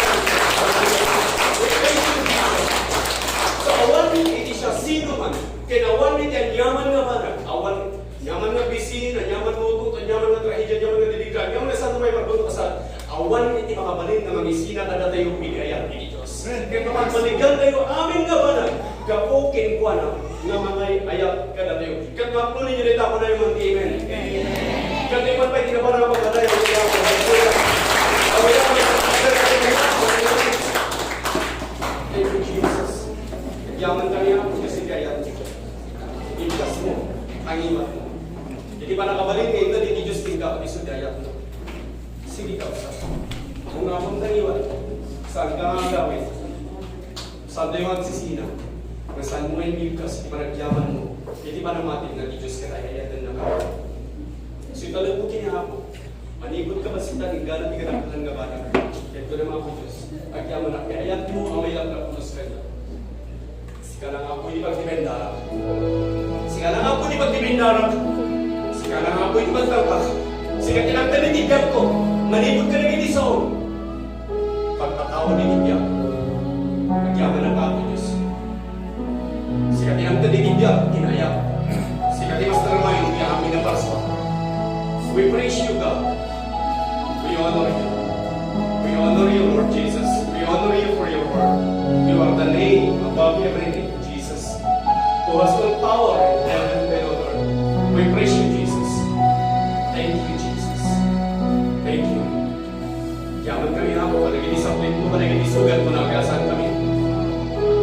so awan iti siya sino man, kinawan iti ang yaman nga banag, awan yaman nga bisin, ang yaman lutut, ang yaman nga trahedya, ang yaman nga diligan, yaman nga saan may magbuto kasal, awan iti makabalin na mag-isina kada tayo pinayang ni Diyos. Kaya kapag baligan tayo aming gabanag, kapukin ko na nga mga ayat kada tayo. Kaya kapag ninyo dito ako na yung mga amen. Kaya tayo man pa'y tinabara na magkalayo. Thank you, Jesus. Yaman kami ako kasi kaya ikas mo, ang imat mo. Hindi pa nakabalin ngayon na di Diyos tingka at isudayat mo. Sige ka sa kung among taniwan, saan ka nga gawin? Saan tayo magsisina? Kung saan mo ay milkas, di pa nagyaman mo, hindi pa namatin na di Diyos ka tayo ayatan na ka. So ito lang po kinahapon. Manibot ka ba si taning gano'n di ka nakakalang gabanan? Ito naman po Diyos. Agyaman na, kaya ayat mo ang may lang na pulos ka na. Sika lang ako hindi pagdimendara. Sika lang ako hindi pagdimendara. Sika lang ako hindi pagdampak. Sika tinagtanin ibiyag ko. Manibot ka na ginisaon. Pagkatawa ni ibiyag. Nagyaman ang ako, Diyos. Sika tinagtanin ibiyag, kinayap. Sika timastar mo yung amin na parswa. We praise you, God. We honor you. We honor you, Lord Jesus. We honor you for your word. You are the name above every name, Jesus. Who has all power in heaven and earth. We praise you, Jesus. Thank you, Jesus. Thank you. Yaman kami na po, palagi disapline mo, palagi disugat mo, nagasan kami.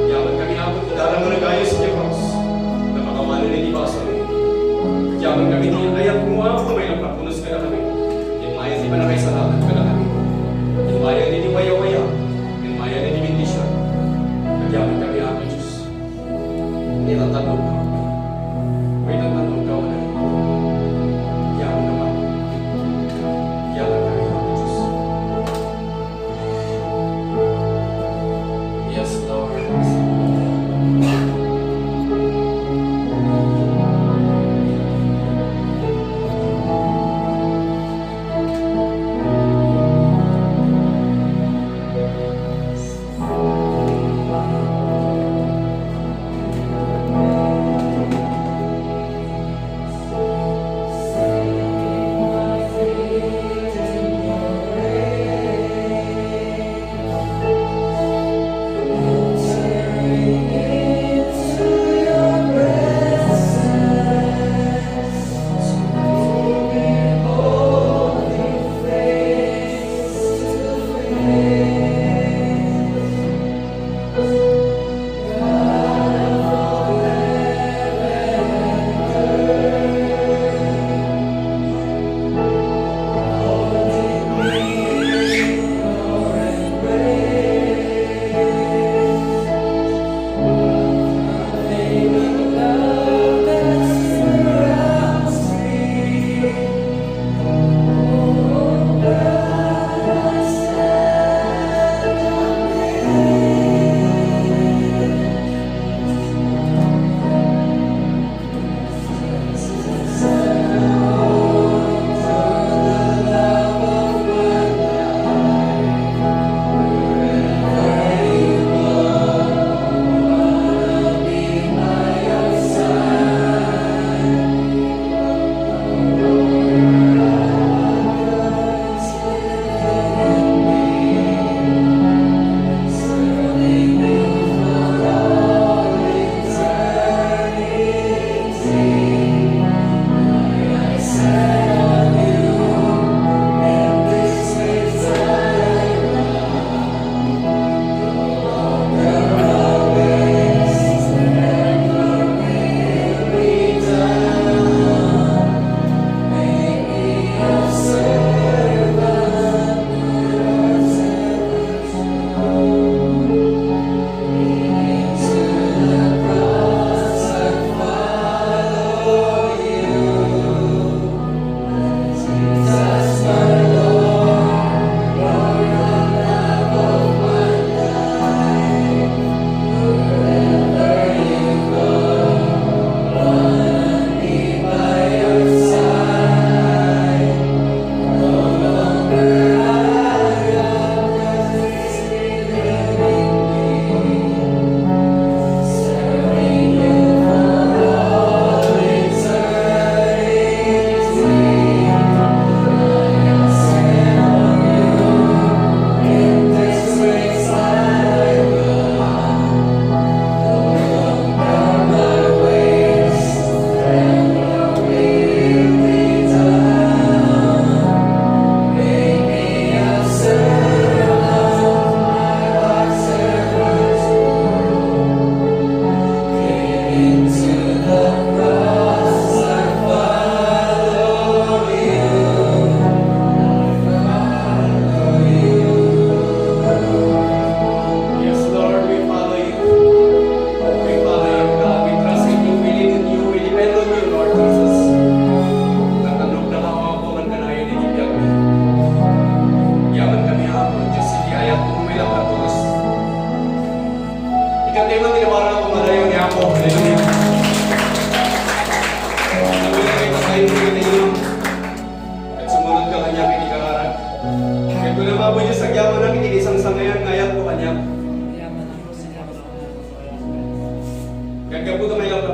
Yaman kami na po, darang mo nagayo sa niya cross, na makawalan na ibaso. Yaman kami na ayat mo, may naprapunos ka na kami. Yung maya di ba na kayo salamat ka na kami. Yung maya di waya-waya. Yung maya di bindisyon. Yaman kami ako, Diyos. Nilatanong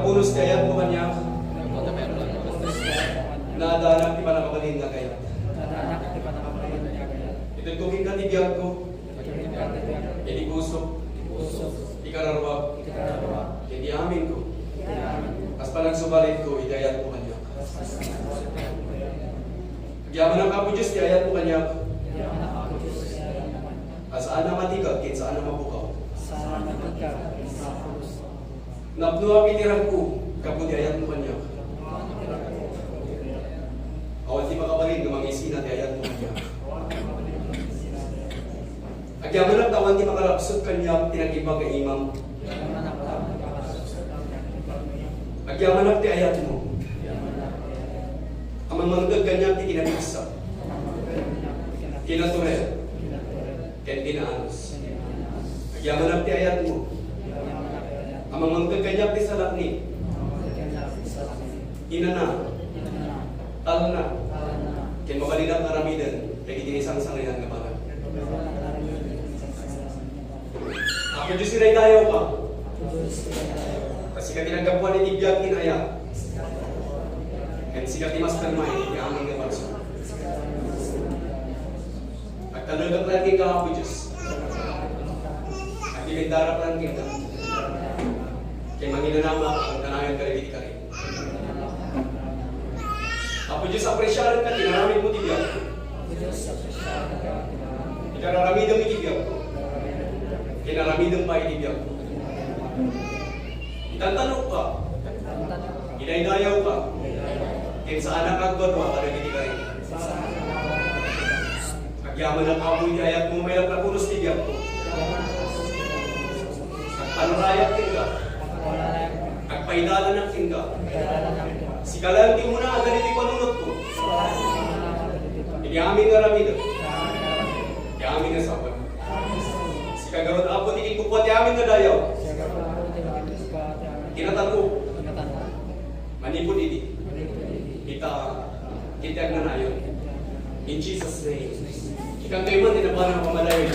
punos kayat mo kanya. Nadanak di pa nakabalin na kayat. Itutugin ka tibiyag ko. Hindi kusok. Ikararwag. Hindi amin ko. As pa nagsubalit ko, idayat mo kanya. Yaman ang kapo Diyos, idayat mo kanya. Saan na matigag, saan na mabukaw. Napnuwa piniran ko, kapo idayat mo kanya. Awal di makabalin, gamang isina, idayat mo kanya. Agyaman ang tawan di makalapsot kanya, tinag-iba kay imam. Agyaman ang tiayat mo. Amang manggag kanya, di kinabisa. Kinaturel. Ken dinaanos. Agyaman ang tiayat mo. Amang manggag kanya, di salakni. Inana. Tal na. Ken makalinap na ramidan, kaya ginisang sangayan na parang. Ako Diyos sinay dayaw ka. Kasi ka tinagabuan ni Tibiyag kinaya. Kaya sika timastan may, di aming nga parso. At talagang lagi ka ako Diyos. At ibindarap lang kita. Kaya manginanama ang kanayan ka rin ka rin. Ako Diyos apresyaran ka, tinaramid mo Tibiyag. Ikararamidang itibiyag ko. Kinaramidang pa itibiyag ko. Itantanong ka. Inaydayaw ka. Kaya sa anak agwadwa ka nagiti ka rin. Agyaman ang kamoy ayat mo mayroon na punos tibiyag ko. Agpanurayak kin ka. Agpaidalan ng kin ka. Sikalan di mo na ganiti panunod ko. Hindi aming aramidang. Hindi aming nasabat. Kagaron apo tikin ko pati amin na dayaw. Tinatako. Manipod ini. Kita na nayon. In Jesus' name. Ikang kayo man, tinabahan ang pamalayo.